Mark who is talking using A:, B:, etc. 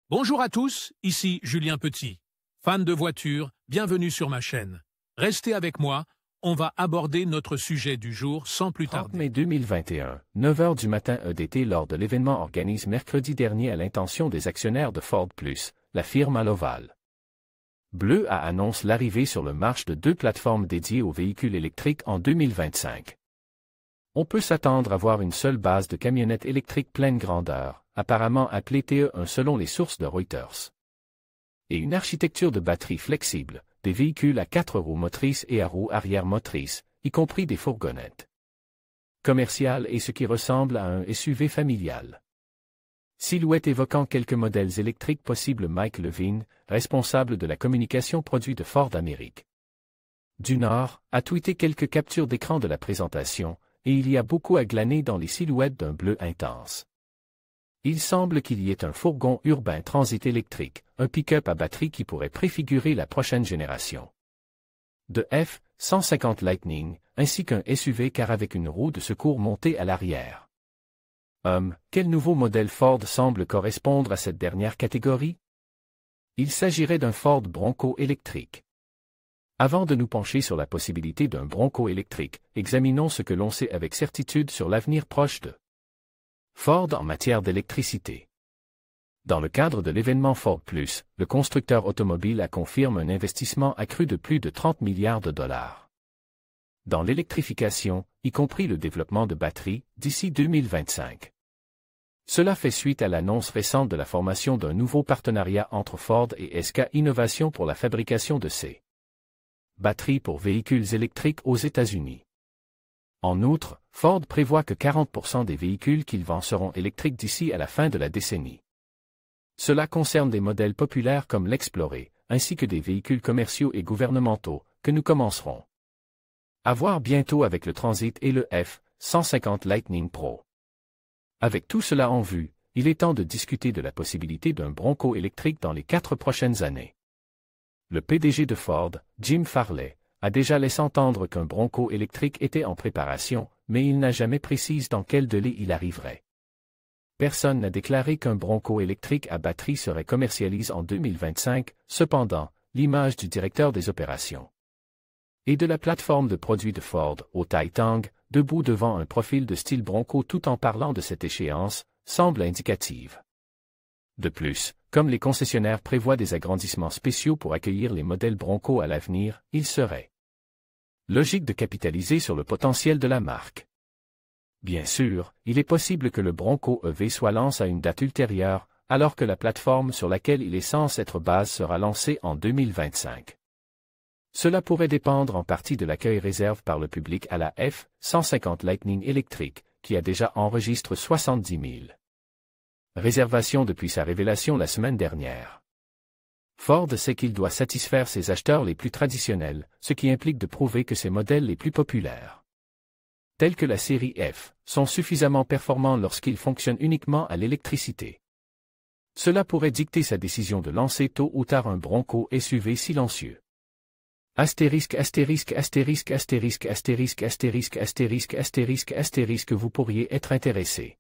A: Bonjour à tous, ici Julien Petit. Fan de voitures, bienvenue sur ma chaîne. Restez avec moi, on va aborder notre sujet du jour sans plus
B: 30
A: tarder.
B: mai 2021, 9 h du matin EDT lors de l'événement organisé mercredi dernier à l'intention des actionnaires de Ford Plus, la firme à l'Oval. Bleu a annoncé l'arrivée sur le marché de 2 plateformes dédiées aux véhicules électriques en 2025. On peut s'attendre à voir une seule base de camionnettes électriques pleine grandeur, apparemment appelée TE1 selon les sources de Reuters. Et une architecture de batterie flexible, des véhicules à 4 roues motrices et à roues arrière motrices, y compris des fourgonnettes commerciales et ce qui ressemble à un SUV familial. Silhouette évoquant quelques modèles électriques possibles. Mike Levine, responsable de la communication produit de Ford Amérique du Nord, a tweeté quelques captures d'écran de la présentation, et il y a beaucoup à glaner dans les silhouettes d'un bleu intense. Il semble qu'il y ait un fourgon urbain transit électrique, un pick-up à batterie qui pourrait préfigurer la prochaine génération de F-150 Lightning, ainsi qu'un SUV car avec une roue de secours montée à l'arrière. Quel nouveau modèle Ford semble correspondre à cette dernière catégorie? Il s'agirait d'un Ford Bronco électrique. Avant de nous pencher sur la possibilité d'un Bronco électrique, examinons ce que l'on sait avec certitude sur l'avenir proche de Ford en matière d'électricité. Dans le cadre de l'événement Ford Plus, le constructeur automobile a confirmé un investissement accru de plus de 30 milliards de dollars dans l'électrification, y compris le développement de batteries, d'ici 2025. Cela fait suite à l'annonce récente de la formation d'un nouveau partenariat entre Ford et SK Innovation pour la fabrication de ces batteries pour véhicules électriques aux États-Unis. En outre, Ford prévoit que 40% des véhicules qu'il vend seront électriques d'ici à la fin de la décennie. Cela concerne des modèles populaires comme l'Exploré, ainsi que des véhicules commerciaux et gouvernementaux, que nous commencerons à voir bientôt avec le Transit et le F-150 Lightning Pro. Avec tout cela en vue, il est temps de discuter de la possibilité d'un Bronco électrique dans les 4 prochaines années. Le PDG de Ford, Jim Farley, a déjà laissé entendre qu'un Bronco électrique était en préparation, mais il n'a jamais précisé dans quel délai il arriverait. Personne n'a déclaré qu'un Bronco électrique à batterie serait commercialisé en 2025, cependant, l'image du directeur des opérations et de la plateforme de produits de Ford, au Taitang, debout devant un profil de style Bronco tout en parlant de cette échéance, semble indicative. De plus, comme les concessionnaires prévoient des agrandissements spéciaux pour accueillir les modèles Bronco à l'avenir, il serait logique de capitaliser sur le potentiel de la marque. Bien sûr, il est possible que le Bronco EV soit lancé à une date ultérieure, alors que la plateforme sur laquelle il est censé être basé sera lancée en 2025. Cela pourrait dépendre en partie de l'accueil réservé par le public à la F-150 Lightning électrique, qui a déjà enregistré 70 000 réservations depuis sa révélation la semaine dernière. Ford sait qu'il doit satisfaire ses acheteurs les plus traditionnels, ce qui implique de prouver que ses modèles les plus populaires, tels que la série F, sont suffisamment performants lorsqu'ils fonctionnent uniquement à l'électricité. Cela pourrait dicter sa décision de lancer tôt ou tard un Bronco SUV silencieux. Astérisque astérisque astérisque astérisque astérisque astérisque astérisque astérisque astérisque vous pourriez être intéressé.